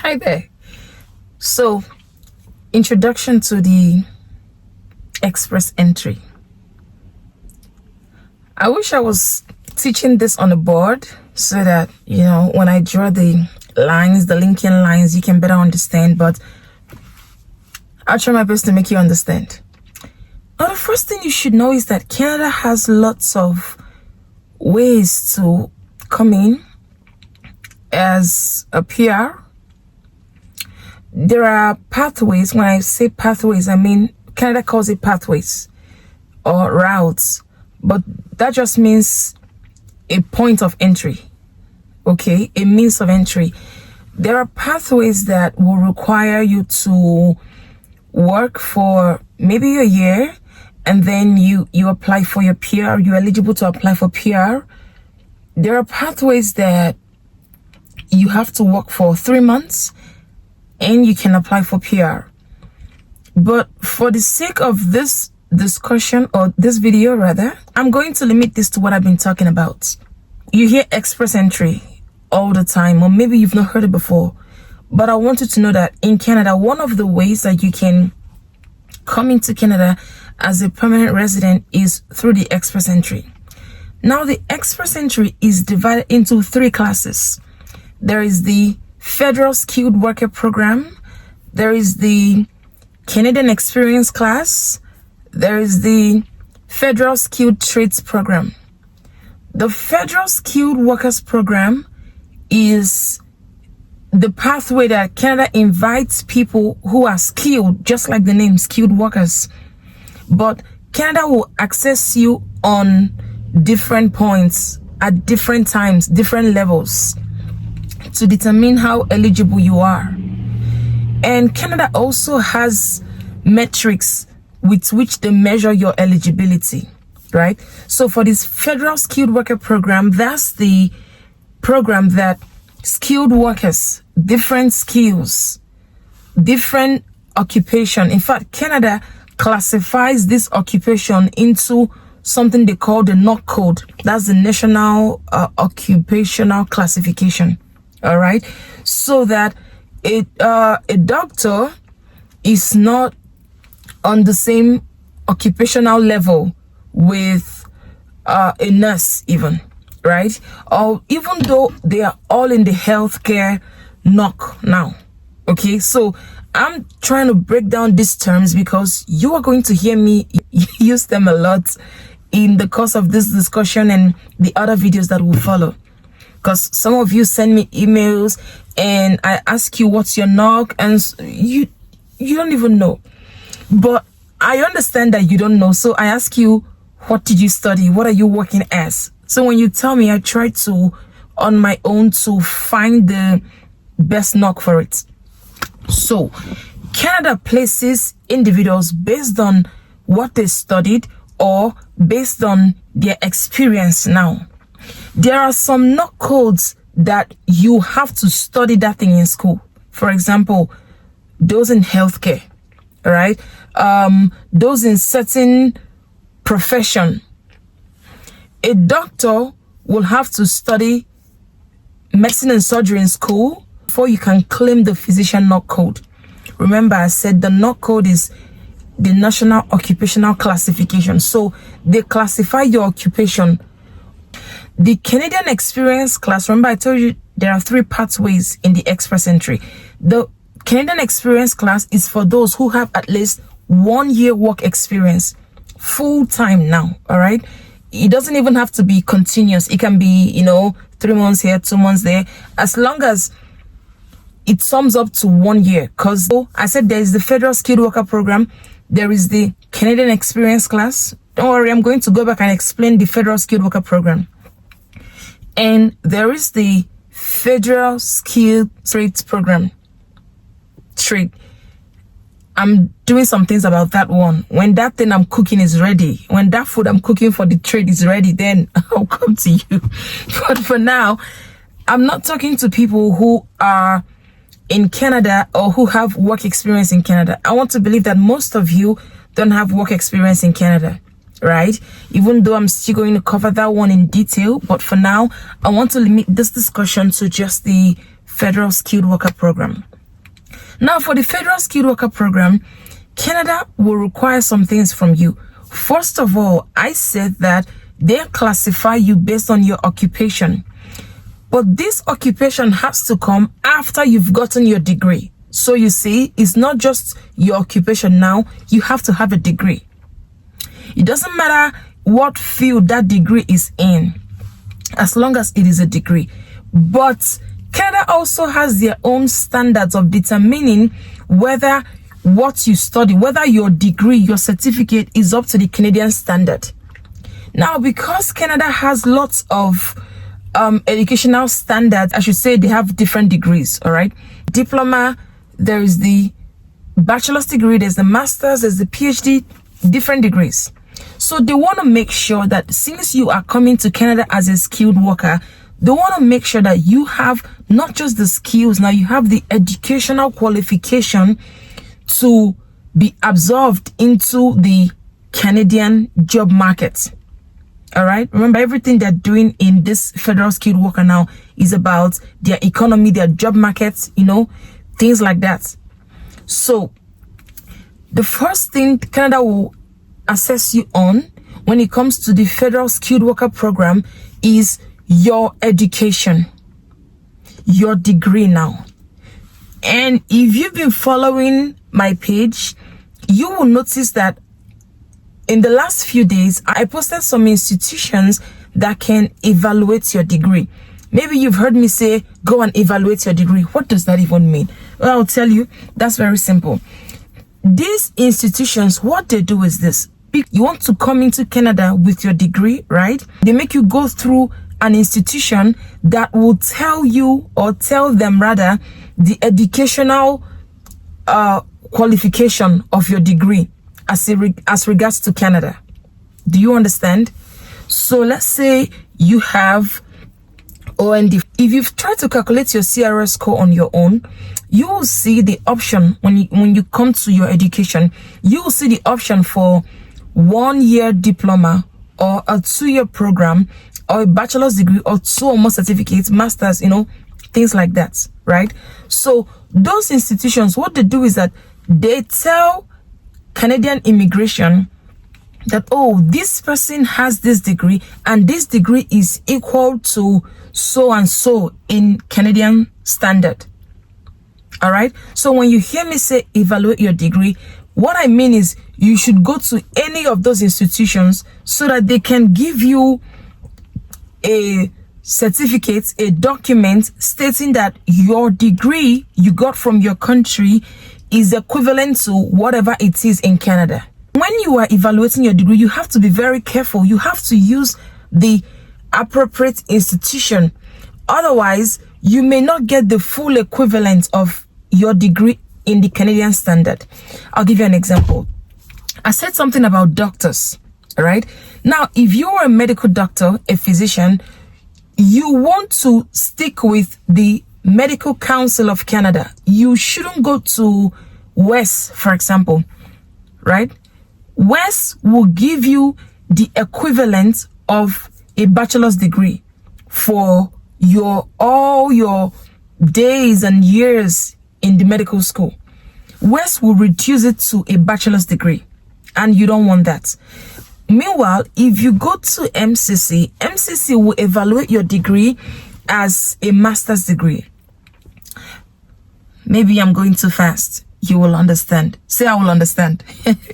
Hi there. So, introduction to the express entry. I wish I was teaching this on a board so that, when I draw the lines, the linking lines, you can better understand, but I'll try my best to make you understand. Now, the first thing you should know is that Canada has lots of ways to come in as a PR. There are pathways. When I say pathways, I mean Canada calls it pathways or routes, but that just means a point of entry, okay? A means of entry. There are pathways that will require you to work for maybe a year, and then you apply for your PR. You're eligible to apply for PR. There are pathways that you have to work for 3 months, and you can apply for PR. But for the sake of this discussion, or this video rather, I'm going to limit this to what I've been talking about. You hear express entry all the time, or maybe you've not heard it before. But I want you to know that in Canada, one of the ways that you can come into Canada as a permanent resident is through the express entry. Now, the express entry is divided into 3 classes. There is the Federal Skilled Worker Program, there is the Canadian Experience class, there is the Federal Skilled Trades Program. The Federal Skilled Workers Program is the pathway that Canada invites people who are skilled, just like the name, skilled workers. But Canada will access you on different points, at different times, different levels, to determine how eligible you are. And Canada also has metrics with which they measure your eligibility, right? So for this Federal Skilled Worker Program, that's the program that skilled workers, different skills, different occupation. In fact, Canada classifies this occupation into something they call the NOC code. That's the National Occupational Classification. All right, so that a doctor is not on the same occupational level with a nurse, even, right? Or even though they are all in the healthcare NOC now. Okay, so I'm trying to break down these terms because you are going to hear me use them a lot in the course of this discussion and the other videos that will follow. Because some of you send me emails and I ask you what's your NOC, and you don't even know. But I understand that you don't know, so I ask you, what did you study? What are you working as? So when you tell me, I try to, on my own, to find the best NOC for it. So Canada places individuals based on what they studied or based on their experience now. There are some NOC codes that you have to study that thing in school. For example, those in healthcare, all right? Those in certain profession. A doctor will have to study medicine and surgery in school before you can claim the physician NOC code. Remember, I said the NOC code is the National Occupational Classification. So they classify your occupation. The Canadian Experience class, remember I told you there are 3 pathways in the express entry. The Canadian Experience class is for those who have at least 1 year work experience, full time now, all right? It doesn't even have to be continuous. It can be, 3 months here, 2 months there, as long as it sums up to 1 year. Because I said there is the Federal Skilled Worker Program, there is the Canadian Experience class. Don't worry, I'm going to go back and explain the Federal Skilled Worker Program. And there is the Federal Skilled Trades Program. Trade. I'm doing some things about that one. When that thing I'm cooking is ready, when that food I'm cooking for the trade is ready, then I'll come to you. But for now, I'm not talking to people who are in Canada or who have work experience in Canada. I want to believe that most of you don't have work experience in Canada, right? Even though I'm still going to cover that one in detail, but for now, I want to limit this discussion to just the Federal Skilled Worker Program. Now, for the Federal Skilled Worker Program, Canada will require some things from you. First of all, I said that they classify you based on your occupation. But this occupation has to come after you've gotten your degree. So you see, it's not just your occupation now, you have to have a degree. It doesn't matter what field that degree is in, as long as it is a degree. But Canada also has their own standards of determining whether what you study, whether your degree, your certificate is up to the Canadian standard. Now, because Canada has lots of educational standards, I should say they have different degrees, all right? Diploma, there is the bachelor's degree, there's the master's, there's the PhD, different degrees. So they want to make sure that since you are coming to Canada as a skilled worker, they want to make sure that you have not just the skills, now you have the educational qualification to be absorbed into the Canadian job market. All right. Remember, everything they're doing in this Federal Skilled Worker now is about their economy, their job markets, things like that. So the first thing Canada will assess you on when it comes to the Federal Skilled Worker Program is your education, your degree now. And if you've been following my page, you will notice that in the last few days, I posted some institutions that can evaluate your degree. Maybe you've heard me say, go and evaluate your degree. What does that even mean? Well, I'll tell you, that's very simple. These institutions, what they do is this. You want to come into Canada with your degree, right? They make you go through an institution that will tell you, or tell them rather, the educational qualification of your degree as regards to Canada. Do you understand? So let's say you have OND. If you've tried to calculate your CRS score on your own, you will see the option when you come to your education. You will see the option for 1 year diploma or a 2-year program or a bachelor's degree or 2 or more certificates, masters, things like that, right? So those institutions, what they do is that they tell Canadian immigration that, oh, this person has this degree and this degree is equal to so and so in Canadian standard. All right. So when you hear me say evaluate your degree, what I mean is you should go to any of those institutions so that they can give you a certificate, a document stating that your degree you got from your country is equivalent to whatever it is in Canada. When you are evaluating your degree, you have to be very careful. You have to use the appropriate institution. Otherwise, you may not get the full equivalent of your degree in the Canadian standard. I'll give you an example. I said something about doctors, all right? Now, if you're a medical doctor, a physician, you want to stick with the Medical Council of Canada. You shouldn't go to WES, for example, right? WES will give you the equivalent of a bachelor's degree for all your days and years in the medical school. WES will reduce it to a bachelor's degree, and you don't want that. Meanwhile, if you go to MCC, MCC will evaluate your degree as a master's degree. Maybe I'm going too fast. You will understand. Say I will understand.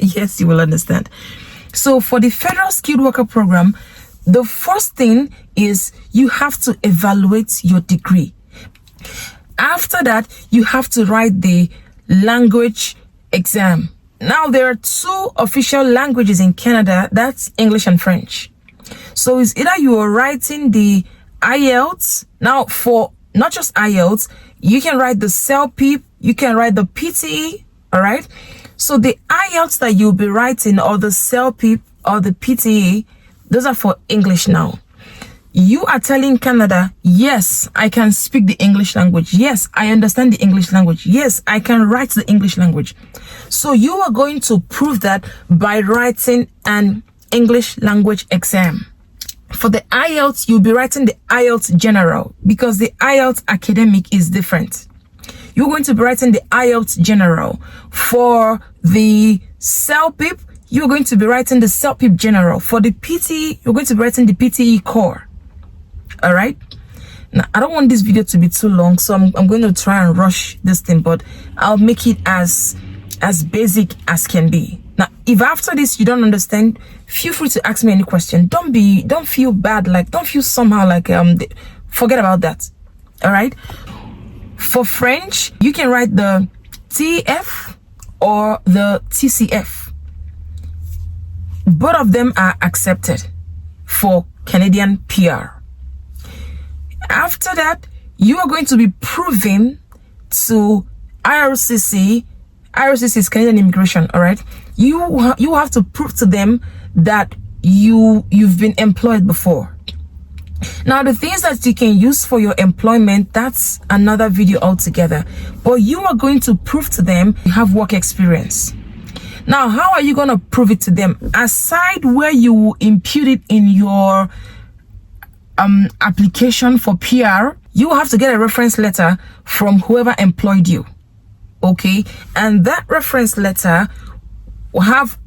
Yes, you will understand. So for the Federal Skilled Worker Program, the first thing is you have to evaluate your degree. After that, you have to write the language exam. Now, there are 2 official languages in Canada. That's English and French. So it's either you are writing the IELTS. Now, for not just IELTS, you can write the CELPIP, you can write the PTE, all right? So the IELTS that you'll be writing, or the CELPIP or the PTE, those are for English now. You are telling Canada, yes, I can speak the English language. Yes, I understand the English language. Yes, I can write the English language. So you are going to prove that by writing an English language exam. For the IELTS, you'll be writing the IELTS General, because the IELTS Academic is different. you're going to be writing the IELTS General. For the CELPIP, you're going to be writing the CELPIP General. For the PTE, you're going to be writing the PTE Core. All right. Now, I don't want this video to be too long, so I'm going to try and rush this thing, but I'll make it as basic as can be. Now, if after this you don't understand, feel free to ask me any question. Don't feel bad, like don't feel somehow like forget about that. All right. For French, you can write the TF or the TCF. Both of them are accepted for Canadian PR. After that, you are going to be proving to IRCC. IRCC is Canadian Immigration, all right? You have to prove to them that you've been employed before. Now, the things that you can use for your employment, that's another video altogether. But you are going to prove to them you have work experience. Now, how are you going to prove it to them? Aside where you impute it in your application for PR, you have to get a reference letter from whoever employed you. Okay, and that reference letter will have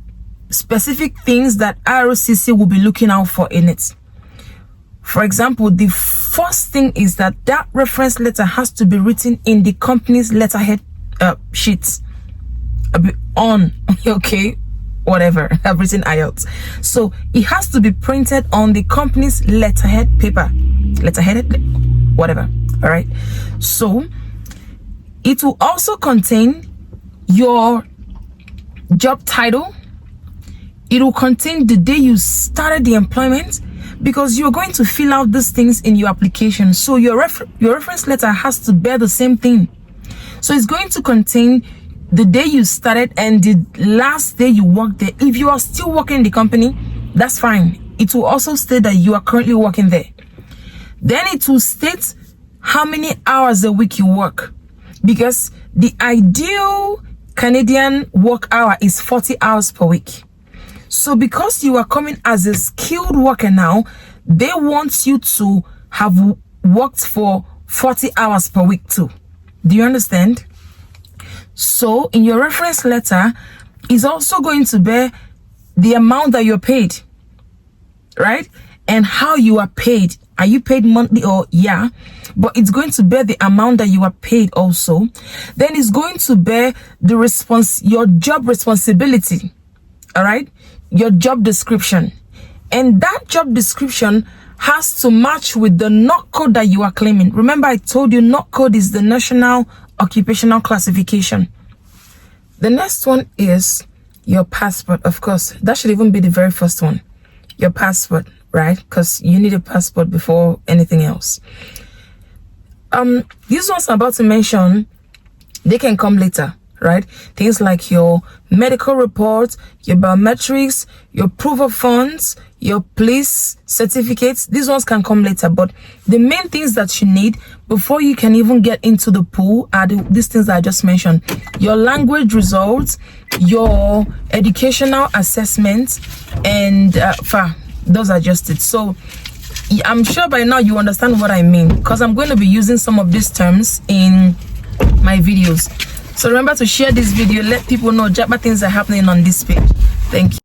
specific things that IRCC will be looking out for in it. For example, the first thing is that reference letter has to be written in the company's letterhead sheets on, okay, whatever, I've written IELTS. So it has to be printed on the company's letterhead paper, whatever. All right. So it will also contain your job title. It will contain the day you started the employment, because you're going to fill out these things in your application. So your reference letter has to bear the same thing. So it's going to contain the day you started and the last day you worked there. If you are still working in the company, that's fine. It will also state that you are currently working there. Then it will state how many hours a week you work, because the ideal Canadian work hour is 40 hours per week. So because you are coming as a skilled worker now, they want you to have worked for 40 hours per week too. Do you understand? So in your reference letter is also going to bear the amount that you're paid, right? And how you are paid. Are you paid monthly or yeah? But it's going to bear the amount that you are paid also. Then it's going to bear the your job responsibility. All right? Your job description. And that job description has to match with the NOC code that you are claiming. Remember, I told you NOC code is the National Occupational Classification. The next one is your passport. Of course, that should even be the very first one. Your passport, right? Because you need a passport before anything else. These ones I'm about to mention, they can come later, right? Things like your medical report, your biometrics, your proof of funds, your police certificates. These ones can come later, but the main things that you need before you can even get into the pool are these things that I just mentioned. Your language results, your educational assessments, and those are just it. So I'm sure by now you understand what I mean, because I'm going to be using some of these terms in my videos. So remember to share this video, let people know Japa things are happening on this page. Thank you.